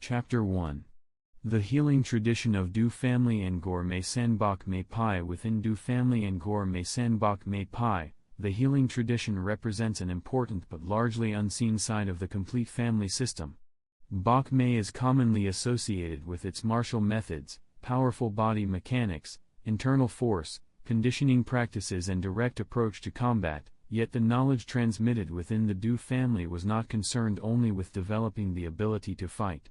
Chapter 1. The Healing Tradition of Doo Family and Ngor Mei Bak Mei Pai. Within Doo Family and Ngor Mei Bak Mei Pai, the healing tradition represents an important but largely unseen side of the complete family system. Bak Mei is commonly associated with its martial methods, powerful body mechanics, internal force, conditioning practices and direct approach to combat, yet the knowledge transmitted within the Doo family was not concerned only with developing the ability to fight.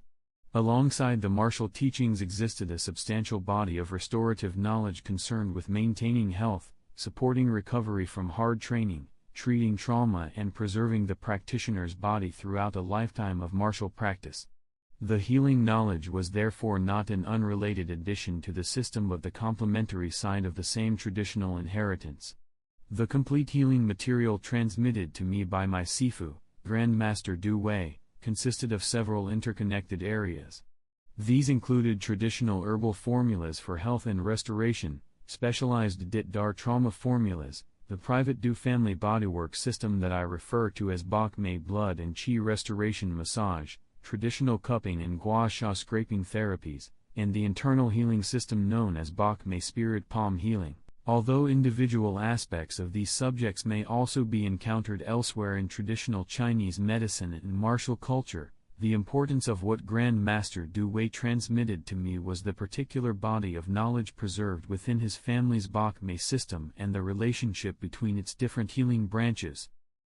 Alongside the martial teachings existed a substantial body of restorative knowledge concerned with maintaining health, supporting recovery from hard training, treating trauma and preserving the practitioner's body throughout a lifetime of martial practice. The healing knowledge was therefore not an unrelated addition to the system but the complementary side of the same traditional inheritance. The complete healing material transmitted to me by my Sifu, Grandmaster Doo Wai, consisted of several interconnected areas. These included traditional herbal formulas for health and restoration, specialized Dit Dar trauma formulas, the private Doo family bodywork system that I refer to as Bak Mei blood and Qi restoration massage, traditional cupping and Guasha scraping therapies, and the internal healing system known as Bak Mei spirit palm healing. Although individual aspects of these subjects may also be encountered elsewhere in traditional Chinese medicine and martial culture, the importance of what Grandmaster Doo Wai transmitted to me was the particular body of knowledge preserved within his family's Bak Mei system and the relationship between its different healing branches.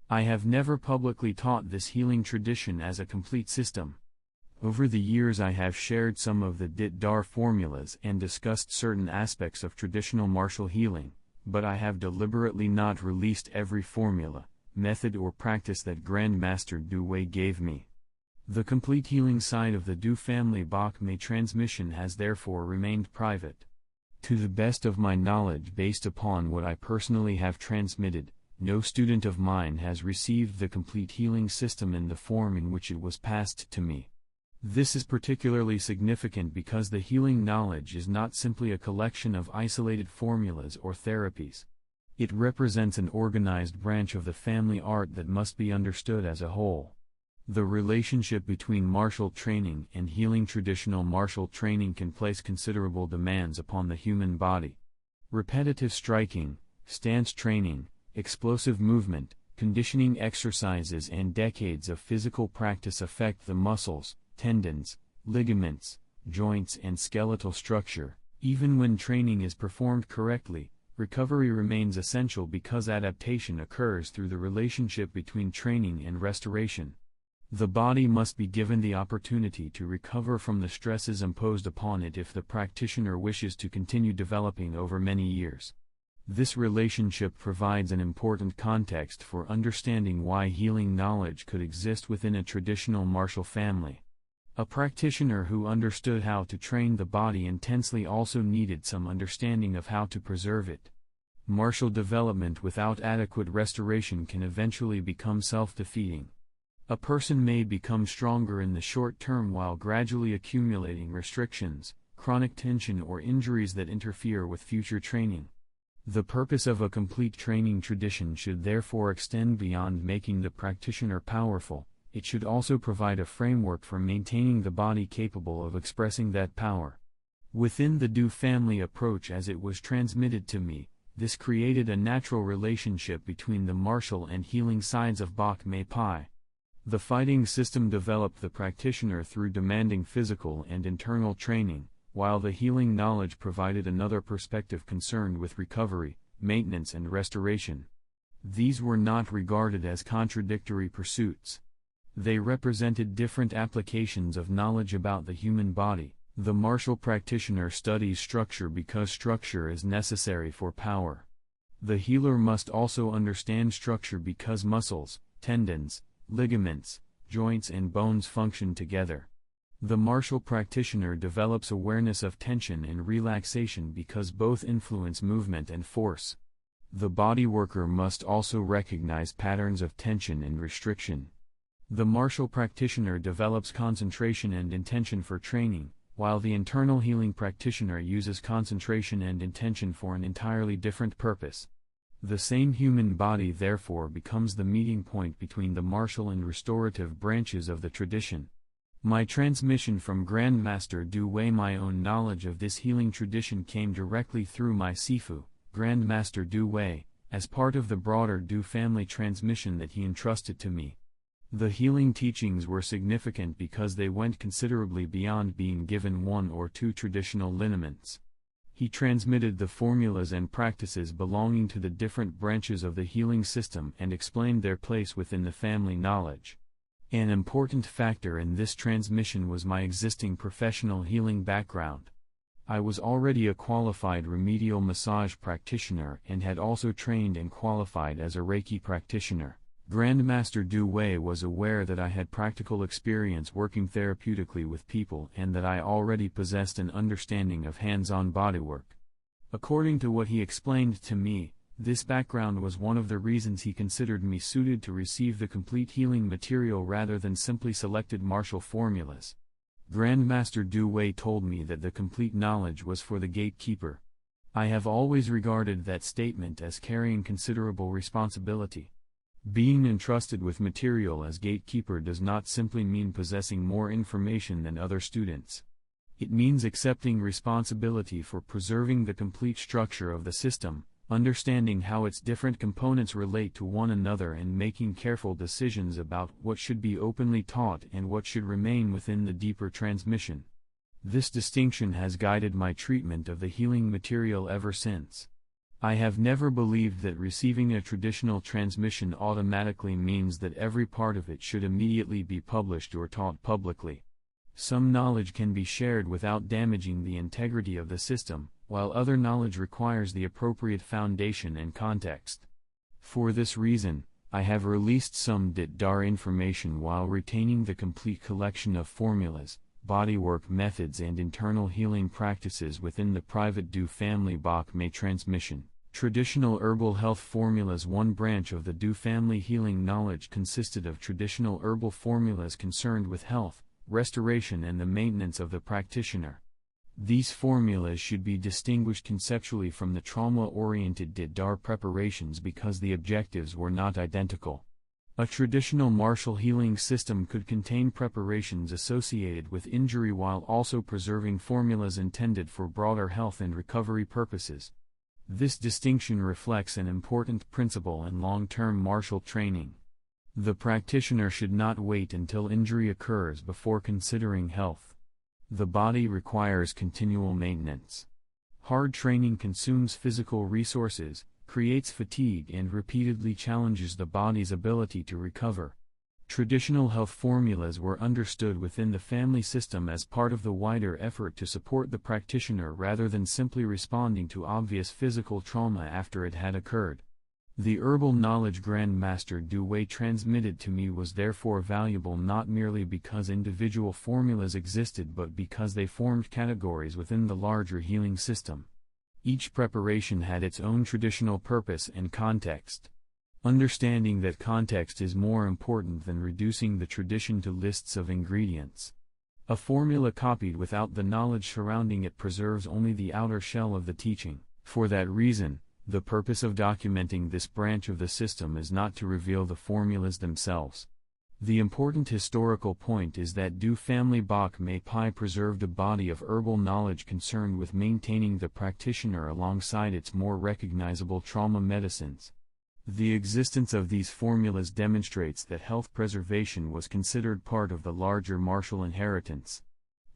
I have never publicly taught this healing tradition as a complete system. Over the years I have shared some of the Dit Dar formulas and discussed certain aspects of traditional martial healing, but I have deliberately not released every formula, method or practice that Grandmaster Doo Wai gave me. The complete healing side of the Doo family Bak Mei transmission has therefore remained private. To the best of my knowledge based upon what I personally have transmitted, no student of mine has received the complete healing system in the form in which it was passed to me. This is particularly significant because the healing knowledge is not simply a collection of isolated formulas or therapies. It represents an organized branch of the family art that must be understood as a whole. The relationship between martial training and healing. Traditional martial training can place considerable demands upon the human body. Repetitive striking, stance training, explosive movement, conditioning exercises and decades of physical practice affect the muscles, tendons, ligaments, joints and skeletal structure. Even when training is performed correctly, recovery remains essential because adaptation occurs through the relationship between training and restoration. The body must be given the opportunity to recover from the stresses imposed upon it if the practitioner wishes to continue developing over many years. This relationship provides an important context for understanding why healing knowledge could exist within a traditional martial family. A practitioner who understood how to train the body intensely also needed some understanding of how to preserve it. Martial development without adequate restoration can eventually become self-defeating. A person may become stronger in the short term while gradually accumulating restrictions, chronic tension or injuries that interfere with future training. The purpose of a complete training tradition should therefore extend beyond making the practitioner powerful. It should also provide a framework for maintaining the body capable of expressing that power. Within the Doo family approach as it was transmitted to me, this created a natural relationship between the martial and healing sides of Bak Mei Pai. The fighting system developed the practitioner through demanding physical and internal training, while the healing knowledge provided another perspective concerned with recovery, maintenance and restoration. These were not regarded as contradictory pursuits. They represented different applications of knowledge about the human body. The martial practitioner studies structure because structure is necessary for power. The healer must also understand structure because muscles, tendons, ligaments, joints and bones function together. The martial practitioner develops awareness of tension and relaxation because both influence movement and force. The body worker must also recognize patterns of tension and restriction. The martial practitioner develops concentration and intention for training, while the internal healing practitioner uses concentration and intention for an entirely different purpose. The same human body therefore becomes the meeting point between the martial and restorative branches of the tradition. My transmission from Grandmaster Doo Wai. My own knowledge of this healing tradition came directly through my Sifu, Grandmaster Doo Wai, as part of the broader Doo family transmission that he entrusted to me. The healing teachings were significant because they went considerably beyond being given one or two traditional lineaments. He transmitted the formulas and practices belonging to the different branches of the healing system and explained their place within the family knowledge. An important factor in this transmission was my existing professional healing background. I was already a qualified remedial massage practitioner and had also trained and qualified as a Reiki practitioner. Grandmaster Doo Wai was aware that I had practical experience working therapeutically with people and that I already possessed an understanding of hands-on bodywork. According to what he explained to me, this background was one of the reasons he considered me suited to receive the complete healing material rather than simply selected martial formulas. Grandmaster Doo Wai told me that the complete knowledge was for the Gatekeeper. I have always regarded that statement as carrying considerable responsibility. Being entrusted with material as Gatekeeper does not simply mean possessing more information than other students. It means accepting responsibility for preserving the complete structure of the system, understanding how its different components relate to one another and making careful decisions about what should be openly taught and what should remain within the deeper transmission. This distinction has guided my treatment of the healing material ever since. I have never believed that receiving a traditional transmission automatically means that every part of it should immediately be published or taught publicly. Some knowledge can be shared without damaging the integrity of the system, while other knowledge requires the appropriate foundation and context. For this reason, I have released some Dit Dar information while retaining the complete collection of formulas, bodywork methods and internal healing practices within the private Doo Family Bak Mei transmission. Traditional herbal health formulas. One branch of the Doo family healing knowledge consisted of traditional herbal formulas concerned with health, restoration and the maintenance of the practitioner. These formulas should be distinguished conceptually from the trauma-oriented Dit Dar preparations because the objectives were not identical. A traditional martial healing system could contain preparations associated with injury while also preserving formulas intended for broader health and recovery purposes. This distinction reflects an important principle in long-term martial training. The practitioner should not wait until injury occurs before considering health. The body requires continual maintenance. Hard training consumes physical resources, creates fatigue and repeatedly challenges the body's ability to recover. Traditional health formulas were understood within the family system as part of the wider effort to support the practitioner rather than simply responding to obvious physical trauma after it had occurred. The herbal knowledge Grandmaster Doo Wai transmitted to me was therefore valuable not merely because individual formulas existed but because they formed categories within the larger healing system. Each preparation had its own traditional purpose and context. Understanding that context is more important than reducing the tradition to lists of ingredients. A formula copied without the knowledge surrounding it preserves only the outer shell of the teaching. For that reason, the purpose of documenting this branch of the system is not to reveal the formulas themselves. The important historical point is that Doo Family Bak Mei preserved a body of herbal knowledge concerned with maintaining the practitioner alongside its more recognizable trauma medicines. The existence of these formulas demonstrates that health preservation was considered part of the larger martial inheritance.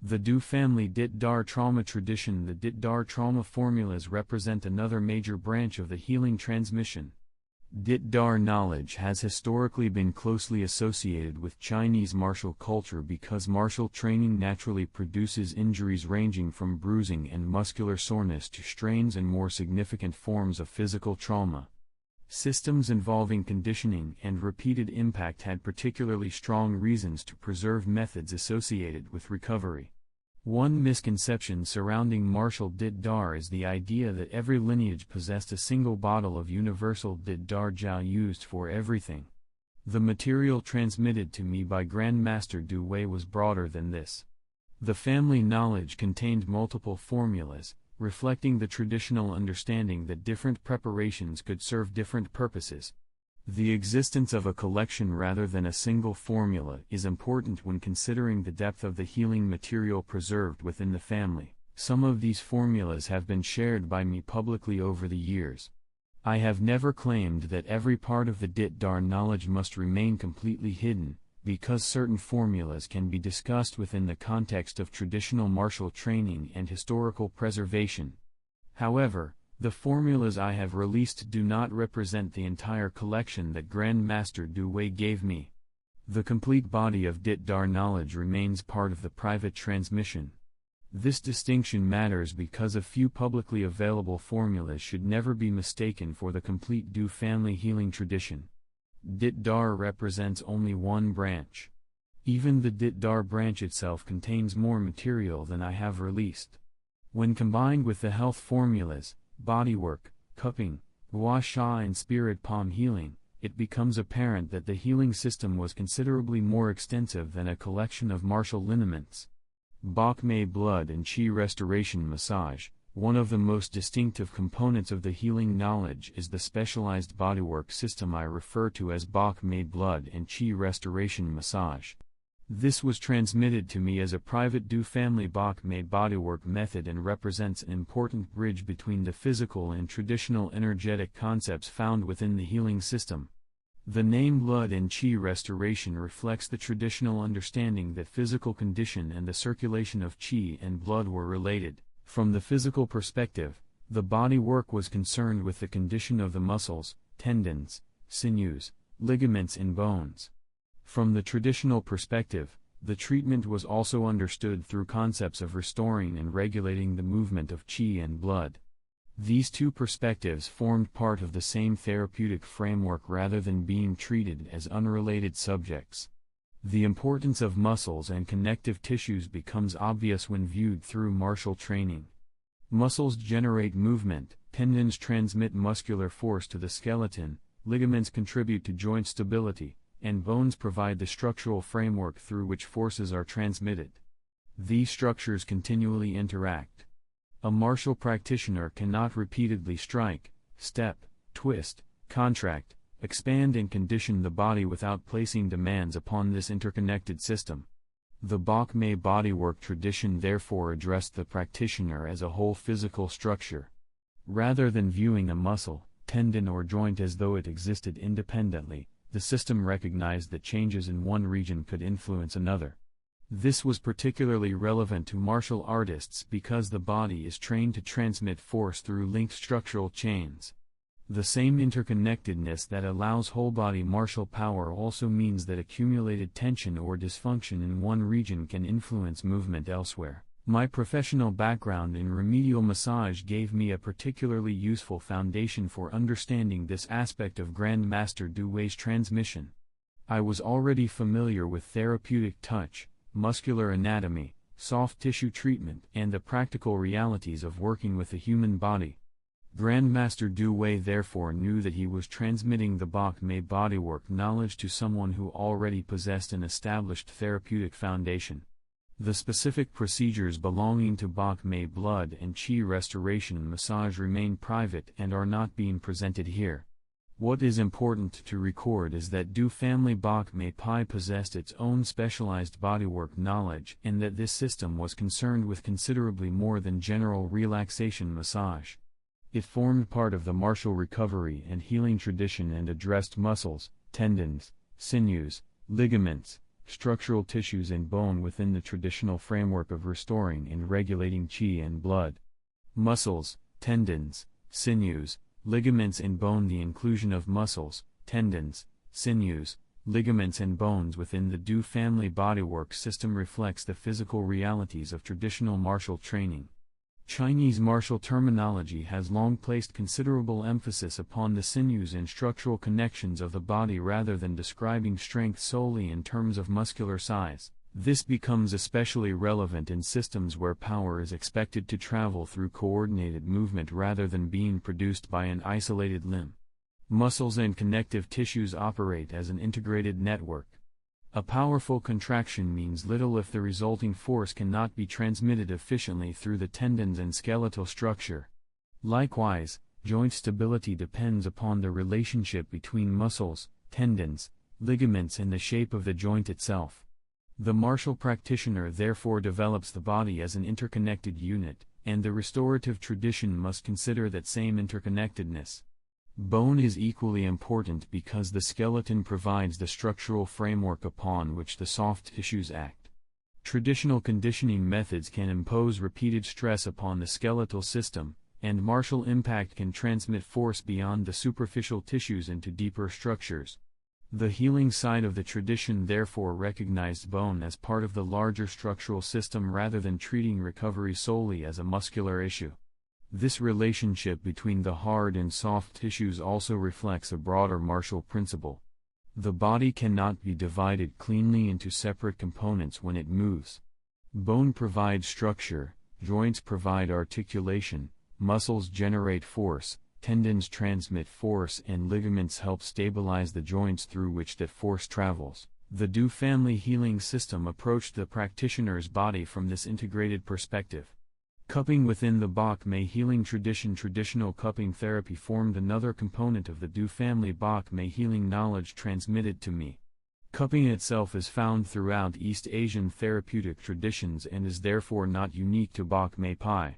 The Doo family Dit Dar trauma tradition. The Dit Dar trauma formulas represent another major branch of the healing transmission. Dit Dar knowledge has historically been closely associated with Chinese martial culture because martial training naturally produces injuries ranging from bruising and muscular soreness to strains and more significant forms of physical trauma. Systems involving conditioning and repeated impact had particularly strong reasons to preserve methods associated with recovery. One misconception surrounding martial Dit Dar is the idea that every lineage possessed a single bottle of universal Dit Dar Jiao used for everything. The material transmitted to me by Grandmaster Doo Wai was broader than this. The family knowledge contained multiple formulas, reflecting the traditional understanding that different preparations could serve different purposes. The existence of a collection rather than a single formula is important when considering the depth of the healing material preserved within the family. Some of these formulas have been shared by me publicly over the years. I have never claimed that every part of the Dit Dar knowledge must remain completely hidden, because certain formulas can be discussed within the context of traditional martial training and historical preservation. However, the formulas I have released do not represent the entire collection that Grandmaster Doo Wai gave me. The complete body of Dit Dar knowledge remains part of the private transmission. This distinction matters because a few publicly available formulas should never be mistaken for the complete Doo family healing tradition. Dit Dar represents only one branch. Even the Dit Dar branch itself contains more material than I have released. When combined with the health formulas, bodywork, cupping, Guasha and spirit palm healing, it becomes apparent that the healing system was considerably more extensive than a collection of martial lineaments. Bak Mei blood and Qi restoration massage. One of the most distinctive components of the healing knowledge is the specialized bodywork system I refer to as Bak Mei blood and Qi restoration massage. This was transmitted to me as a private Doo Family Bak Mei bodywork method and represents an important bridge between the physical and traditional energetic concepts found within the healing system. The name blood and Qi restoration reflects the traditional understanding that physical condition and the circulation of Qi and blood were related. From the physical perspective, the body work was concerned with the condition of the muscles, tendons, sinews, ligaments and bones. From the traditional perspective, the treatment was also understood through concepts of restoring and regulating the movement of Qi and blood. These two perspectives formed part of the same therapeutic framework rather than being treated as unrelated subjects. The importance of muscles and connective tissues becomes obvious when viewed through martial training. Muscles generate movement, tendons transmit muscular force to the skeleton, ligaments contribute to joint stability, and bones provide the structural framework through which forces are transmitted. These structures continually interact. A martial practitioner cannot repeatedly strike, step, twist, contract, expand and condition the body without placing demands upon this interconnected system. The Bak Mei bodywork tradition therefore addressed the practitioner as a whole physical structure. Rather than viewing a muscle, tendon or joint as though it existed independently, the system recognized that changes in one region could influence another. This was particularly relevant to martial artists because the body is trained to transmit force through linked structural chains. The same interconnectedness that allows whole-body martial power also means that accumulated tension or dysfunction in one region can influence movement elsewhere. My professional background in remedial massage gave me a particularly useful foundation for understanding this aspect of Grandmaster Doo Wai's transmission. I was already familiar with therapeutic touch, muscular anatomy, soft tissue treatment, and the practical realities of working with the human body. Grandmaster Doo Wai therefore knew that he was transmitting the Bak Mei bodywork knowledge to someone who already possessed an established therapeutic foundation. The specific procedures belonging to Bak Mei blood and Qi restoration massage remain private and are not being presented here. What is important to record is that Doo Family Bak Mei Pai possessed its own specialized bodywork knowledge and that this system was concerned with considerably more than general relaxation massage. It formed part of the martial recovery and healing tradition and addressed muscles, tendons, sinews, ligaments, structural tissues and bone within the traditional framework of restoring and regulating Qi and blood. Muscles, tendons, sinews, ligaments and bone. The inclusion of muscles, tendons, sinews, ligaments and bones within the Doo Family bodywork system reflects the physical realities of traditional martial training. Chinese martial terminology has long placed considerable emphasis upon the sinews and structural connections of the body rather than describing strength solely in terms of muscular size. This becomes especially relevant in systems where power is expected to travel through coordinated movement rather than being produced by an isolated limb. Muscles and connective tissues operate as an integrated network. A powerful contraction means little if the resulting force cannot be transmitted efficiently through the tendons and skeletal structure. Likewise, Joint stability depends upon the relationship between muscles, tendons, ligaments and the shape of the joint itself. The martial practitioner therefore develops the body as an interconnected unit, and the restorative tradition must consider that same interconnectedness. Bone is equally important because the skeleton provides the structural framework upon which the soft tissues act. Traditional conditioning methods can impose repeated stress upon the skeletal system, and martial impact can transmit force beyond the superficial tissues into deeper structures. The healing side of the tradition therefore recognized bone as part of the larger structural system rather than treating recovery solely as a muscular issue. This relationship between the hard and soft tissues also reflects a broader martial principle. The body cannot be divided cleanly into separate components when it moves. Bone provides structure, joints provide articulation, muscles generate force, tendons transmit force and ligaments help stabilize the joints through which that force travels. The Doo family healing system approached the practitioner's body from this integrated perspective. Cupping within the Bak Mei healing tradition. Traditional cupping therapy formed another component of the Doo family Bak Mei healing knowledge transmitted to me. Cupping itself is found throughout East Asian therapeutic traditions and is therefore not unique to Bak Mei Pai.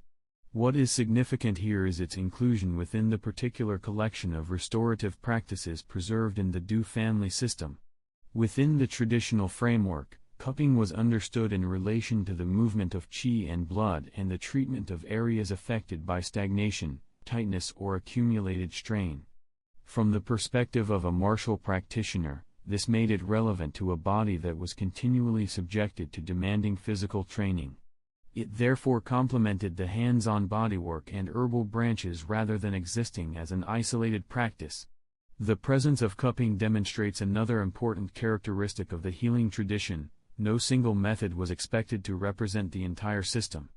What is significant here is its inclusion within the particular collection of restorative practices preserved in the Doo family system. Within the traditional framework, cupping was understood in relation to the movement of qi and blood and the treatment of areas affected by stagnation, tightness or accumulated strain. From the perspective of a martial practitioner, this made it relevant to a body that was continually subjected to demanding physical training. It therefore complemented the hands-on bodywork and herbal branches rather than existing as an isolated practice. The presence of cupping demonstrates another important characteristic of the healing tradition. No single method was expected to represent the entire system.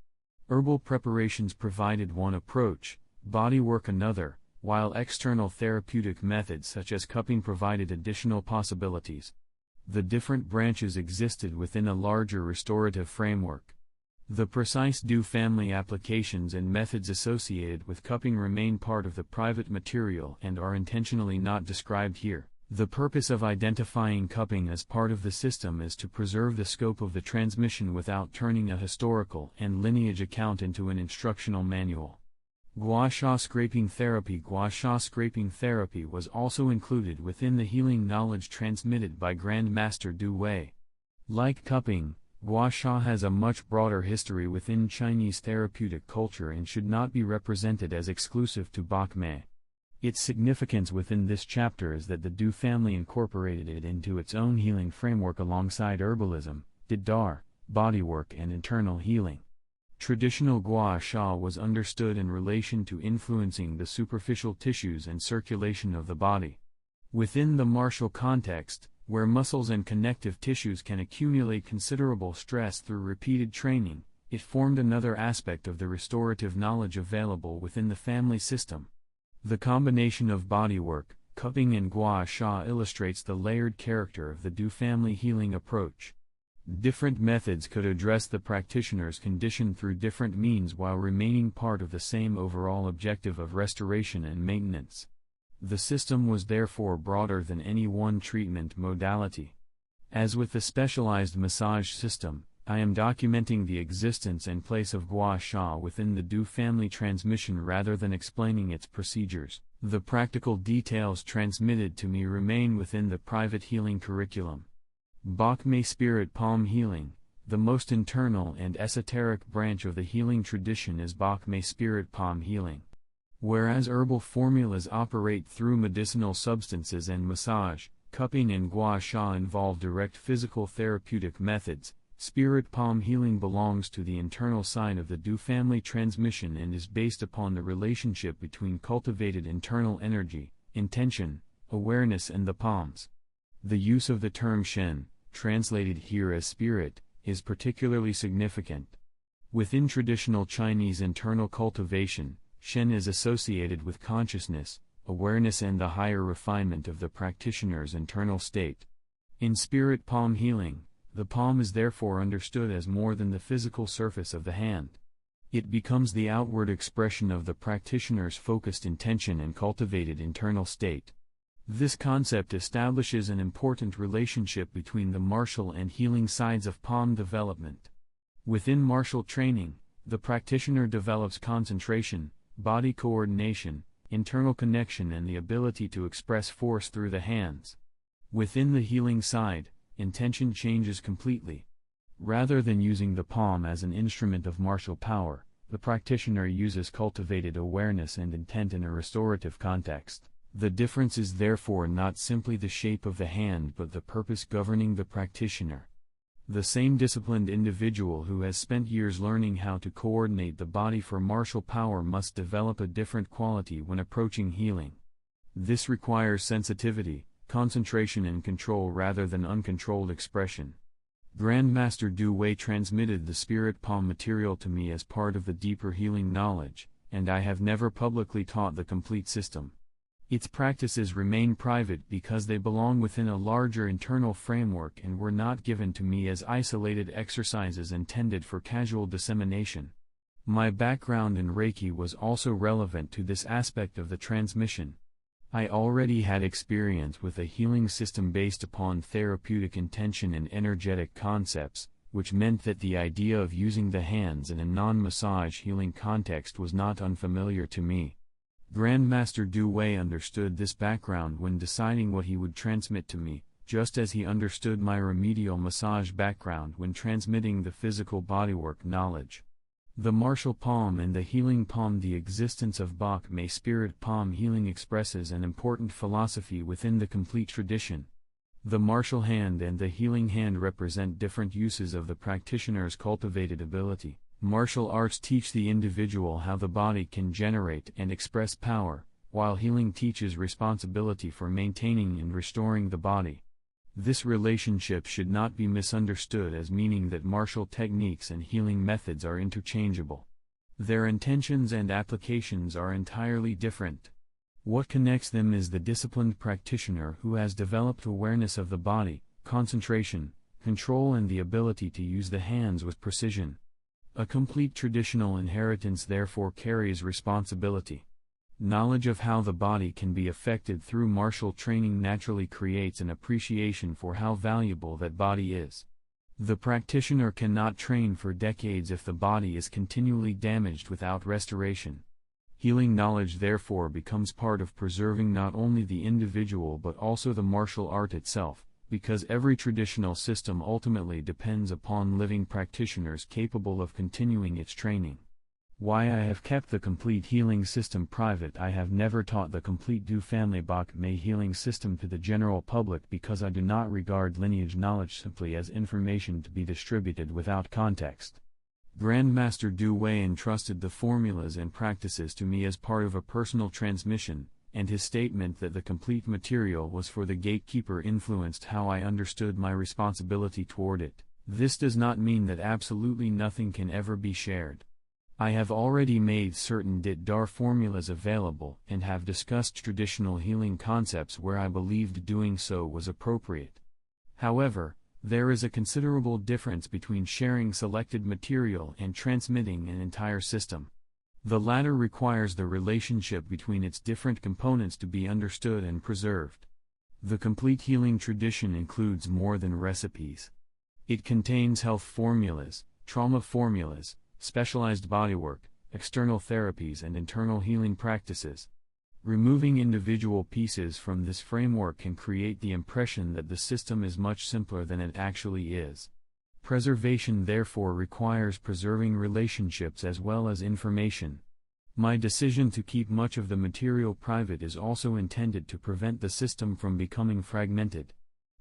Herbal preparations provided one approach, bodywork another, while external therapeutic methods such as cupping provided additional possibilities. The different branches existed within a larger restorative framework. The precise Doo family applications and methods associated with cupping remain part of the private material and are intentionally not described here. The purpose of identifying cupping as part of the system is to preserve the scope of the transmission without turning a historical and lineage account into an instructional manual. Guasha scraping therapy. Guasha scraping therapy was also included within the healing knowledge transmitted by Grandmaster Doo Wai. Like cupping, Guasha has a much broader history within Chinese therapeutic culture and should not be represented as exclusive to Bak Mei. Its significance within this chapter is that the Doo family incorporated it into its own healing framework alongside herbalism, Dit Dar, bodywork and internal healing. Traditional Guasha was understood in relation to influencing the superficial tissues and circulation of the body. Within the martial context, where muscles and connective tissues can accumulate considerable stress through repeated training, it formed another aspect of the restorative knowledge available within the family system. The combination of bodywork, cupping and Guasha illustrates the layered character of the Doo family healing approach. Different methods could address the practitioner's condition through different means while remaining part of the same overall objective of restoration and maintenance. The system was therefore broader than any one treatment modality. As with the specialized massage system, I am documenting the existence and place of Guasha within the Doo family transmission rather than explaining its procedures. The practical details transmitted to me remain within the private healing curriculum. Bak Mei Spirit Palm Healing. The most internal and esoteric branch of the healing tradition is Bak Mei Spirit Palm Healing. Whereas herbal formulas operate through medicinal substances and massage, cupping and Guasha involve direct physical therapeutic methods, Spirit palm healing belongs to the internal side of the Doo family transmission and is based upon the relationship between cultivated internal energy, intention, awareness and the palms. The use of the term Shen, translated here as spirit, is particularly significant. Within traditional Chinese internal cultivation, Shen is associated with consciousness, awareness and the higher refinement of the practitioner's internal state. In spirit palm healing, the palm is therefore understood as more than the physical surface of the hand. It becomes the outward expression of the practitioner's focused intention and cultivated internal state. This concept establishes an important relationship between the martial and healing sides of palm development. Within martial training, the practitioner develops concentration, body coordination, internal connection, and the ability to express force through the hands. Within the healing side, intention changes completely. Rather than using the palm as an instrument of martial power, the practitioner uses cultivated awareness and intent in a restorative context. The difference is therefore not simply the shape of the hand but the purpose governing the practitioner. The same disciplined individual who has spent years learning how to coordinate the body for martial power must develop a different quality when approaching healing. This requires sensitivity, concentration and control rather than uncontrolled expression. Grandmaster Doo Wai transmitted the spirit palm material to me as part of the deeper healing knowledge, and I have never publicly taught the complete system. Its practices remain private because they belong within a larger internal framework and were not given to me as isolated exercises intended for casual dissemination. My background in Reiki was also relevant to this aspect of the transmission. I already had experience with a healing system based upon therapeutic intention and energetic concepts, which meant that the idea of using the hands in a non-massage healing context was not unfamiliar to me. Grandmaster Doo Wai understood this background when deciding what he would transmit to me, just as he understood my remedial massage background when transmitting the physical bodywork knowledge. The martial palm and the healing palm. The existence of Bak Mei spirit palm healing expresses an important philosophy within the complete tradition. The martial hand and the healing hand represent different uses of the practitioner's cultivated ability. Martial arts teach the individual how the body can generate and express power, while healing teaches responsibility for maintaining and restoring the body. This relationship should not be misunderstood as meaning that martial techniques and healing methods are interchangeable. Their intentions and applications are entirely different. What connects them is the disciplined practitioner who has developed awareness of the body, concentration, control and the ability to use the hands with precision. A complete traditional inheritance therefore carries responsibility. Knowledge of how the body can be affected through martial training naturally creates an appreciation for how valuable that body is. The practitioner cannot train for decades if the body is continually damaged without restoration. Healing knowledge therefore becomes part of preserving not only the individual but also the martial art itself, because every traditional system ultimately depends upon living practitioners capable of continuing its training. Why I have kept the complete healing system private. I have never taught the complete Doo Family Bak Mei healing system to the general public because I do not regard lineage knowledge simply as information to be distributed without context. Grandmaster Doo Wai entrusted the formulas and practices to me as part of a personal transmission, and his statement that the complete material was for the Gatekeeper influenced how I understood my responsibility toward it. This does not mean that absolutely nothing can ever be shared. I have already made certain Dit Dar formulas available and have discussed traditional healing concepts where I believed doing so was appropriate. However, there is a considerable difference between sharing selected material and transmitting an entire system. The latter requires the relationship between its different components to be understood and preserved. The complete healing tradition includes more than recipes. It contains health formulas, trauma formulas, specialized bodywork, external therapies and internal healing practices. Removing individual pieces from this framework can create the impression that the system is much simpler than it actually is. Preservation therefore requires preserving relationships as well as information. My decision to keep much of the material private is also intended to prevent the system from becoming fragmented.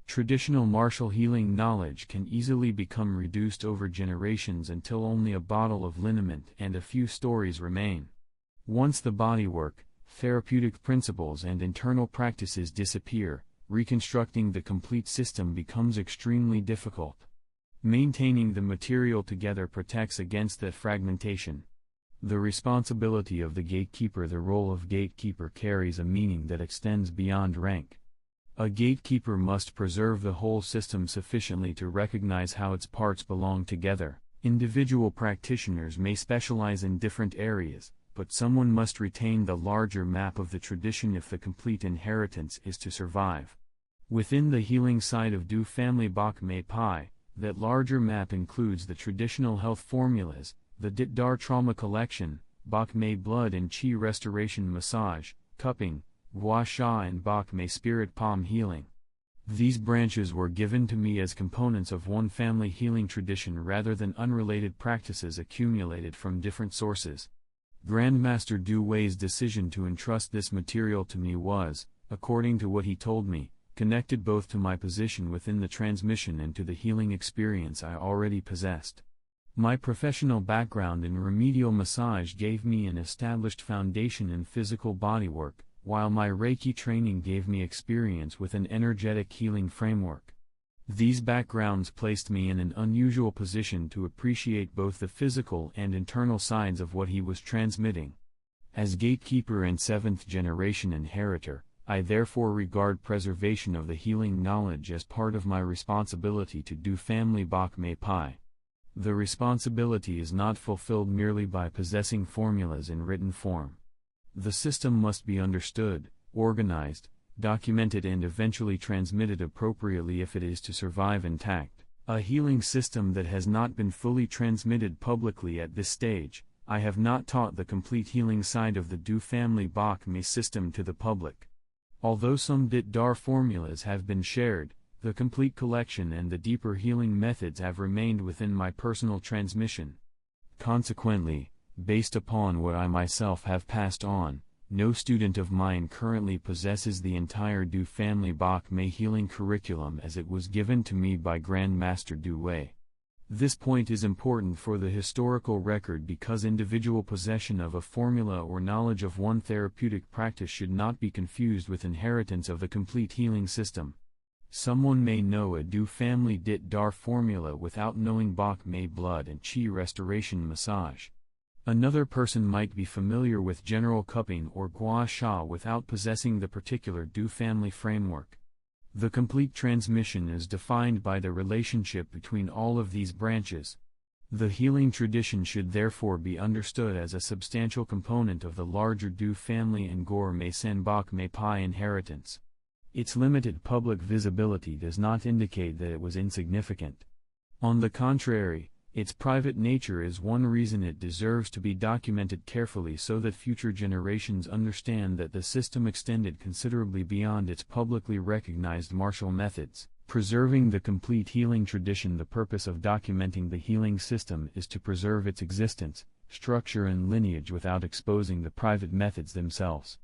Traditional martial healing knowledge can easily become reduced over generations until only a bottle of liniment and a few stories remain. Once the bodywork, therapeutic principles and internal practices disappear, reconstructing the complete system becomes extremely difficult. Maintaining the material together protects against that fragmentation. The responsibility of the gatekeeper. The role of gatekeeper carries a meaning that extends beyond rank. A gatekeeper must preserve the whole system sufficiently to recognize how its parts belong together, Individual practitioners may specialize in different areas, but someone must retain the larger map of the tradition if the complete inheritance is to survive. Within the healing side of Doo Family Bak Mei Pai, that larger map includes the traditional health formulas, the Dit Dar trauma collection, Bak Mei blood and Qi restoration massage, cupping, Guasha and Bak Mei spirit palm healing. These branches were given to me as components of one family healing tradition rather than unrelated practices accumulated from different sources. Grandmaster Doo Wai's decision to entrust this material to me was, according to what he told me, connected both to my position within the transmission and to the healing experience I already possessed. My professional background in remedial massage gave me an established foundation in physical bodywork, while my Reiki training gave me experience with an energetic healing framework. These backgrounds placed me in an unusual position to appreciate both the physical and internal sides of what he was transmitting. As Gatekeeper and 7th Generation Inheritor, I therefore regard preservation of the healing knowledge as part of my responsibility to Doo Family Bak Mei Pai. The responsibility is not fulfilled merely by possessing formulas in written form. The system must be understood, organized, documented and eventually transmitted appropriately if it is to survive intact. A healing system that has not been fully transmitted publicly at this stage, I have not taught the complete healing side of the Doo Family Bak Mei system to the public. Although some Dit Dar formulas have been shared, the complete collection and the deeper healing methods have remained within my personal transmission. Consequently, based upon what I myself have passed on, no student of mine currently possesses the entire Doo Family Bak Mei healing curriculum as it was given to me by Grandmaster Doo Wai. This point is important for the historical record because individual possession of a formula or knowledge of one therapeutic practice should not be confused with inheritance of the complete healing system. Someone may know a Doo Family Dit Dar formula without knowing Bak Mei blood and Qi restoration massage. Another person might be familiar with general cupping or Guasha without possessing the particular Doo family framework. The complete transmission is defined by the relationship between all of these branches. The healing tradition should therefore be understood as a substantial component of the larger Doo family and Ngor Mei Bak Mei Pai inheritance. Its limited public visibility does not indicate that it was insignificant. On the contrary, its private nature is one reason it deserves to be documented carefully so that future generations understand that the system extended considerably beyond its publicly recognized martial methods. Preserving the complete healing tradition. The purpose of documenting the healing system is to preserve its existence, structure and lineage without exposing the private methods themselves.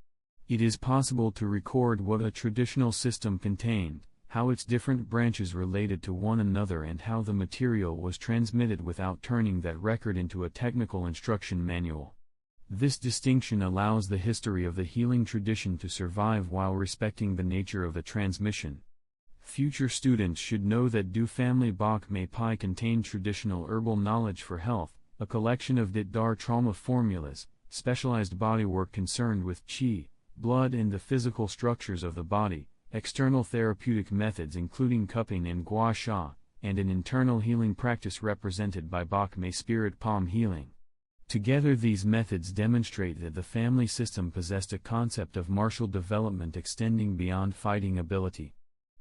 It is possible to record what a traditional system contained, how its different branches related to one another and how the material was transmitted without turning that record into a technical instruction manual. This distinction allows the history of the healing tradition to survive while respecting the nature of the transmission. Future students should know that Doo Family Bak Mei Pai contained traditional herbal knowledge for health, a collection of Dit Dar trauma formulas, specialized bodywork concerned with Qi, blood and the physical structures of the body, external therapeutic methods including cupping and Guasha, and an internal healing practice represented by Bak Mei spirit palm healing. Together these methods demonstrate that the family system possessed a concept of martial development extending beyond fighting ability.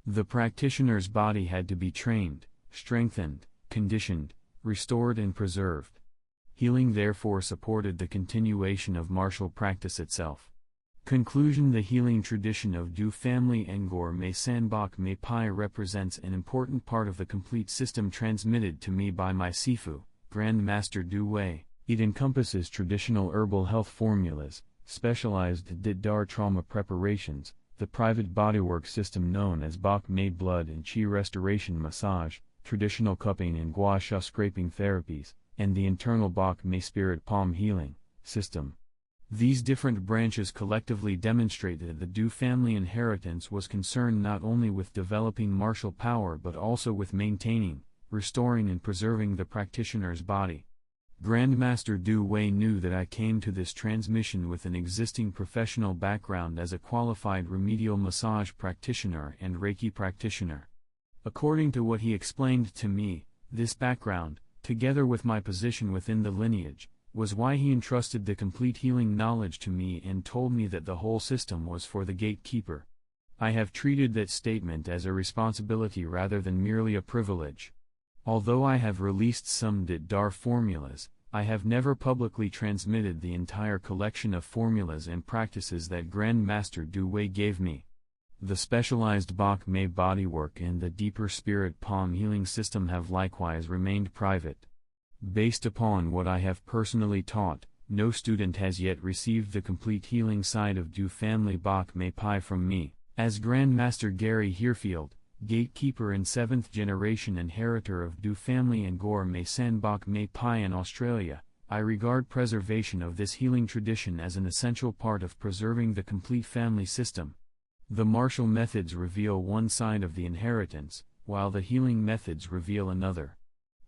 The practitioner's body had to be trained, strengthened, conditioned, restored and preserved. Healing therefore supported the continuation of martial practice itself. Conclusion. The healing tradition of Doo family and Ngor Mei Bak Mei Pai represents an important part of the complete system transmitted to me by my Sifu, Grandmaster Doo Wai. It encompasses traditional herbal health formulas, specialized Dit Dar trauma preparations, the private bodywork system known as Bak Mei blood and Qi restoration massage, traditional cupping and Guasha scraping therapies, and the internal Bak Mei spirit palm healing system. These different branches collectively demonstrate that the Doo family inheritance was concerned not only with developing martial power but also with maintaining, restoring and preserving the practitioner's body. Grandmaster Doo Wai knew that I came to this transmission with an existing professional background as a qualified remedial massage practitioner and Reiki practitioner. According to what he explained to me, this background, together with my position within the lineage, was why he entrusted the complete healing knowledge to me and told me that the whole system was for the Gatekeeper. I have treated that statement as a responsibility rather than merely a privilege. Although I have released some Dit Dar formulas, I have never publicly transmitted the entire collection of formulas and practices that Grandmaster Doo Wai gave me. The specialized Bak Mei bodywork and the deeper spirit palm healing system have likewise remained private. Based upon what I have personally taught, no student has yet received the complete healing side of Doo Family Bak Mei from me. As Grandmaster Garry Hearfield, Gatekeeper and 7th Generation Inheritor of Doo Family and Ngor Mei Bak Mei in Australia, I regard preservation of this healing tradition as an essential part of preserving the complete family system. The martial methods reveal one side of the inheritance, while the healing methods reveal another.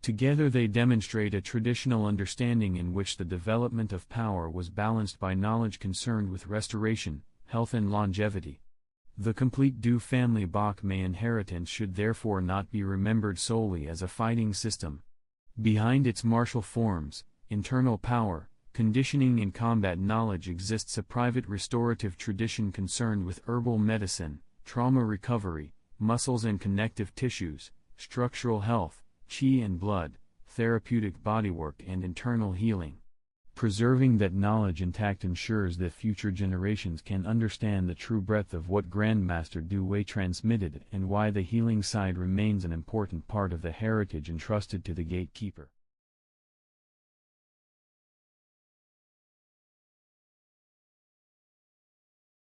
Together they demonstrate a traditional understanding in which the development of power was balanced by knowledge concerned with restoration, health and longevity. The complete Doo Family Bak Mei inheritance should therefore not be remembered solely as a fighting system. Behind its martial forms, internal power, conditioning and combat knowledge exists a private restorative tradition concerned with herbal medicine, trauma recovery, muscles and connective tissues, structural health, qi and blood, therapeutic bodywork and internal healing. Preserving that knowledge intact ensures that future generations can understand the true breadth of what Grandmaster Doo Wai transmitted and why the healing side remains an important part of the heritage entrusted to the Gatekeeper.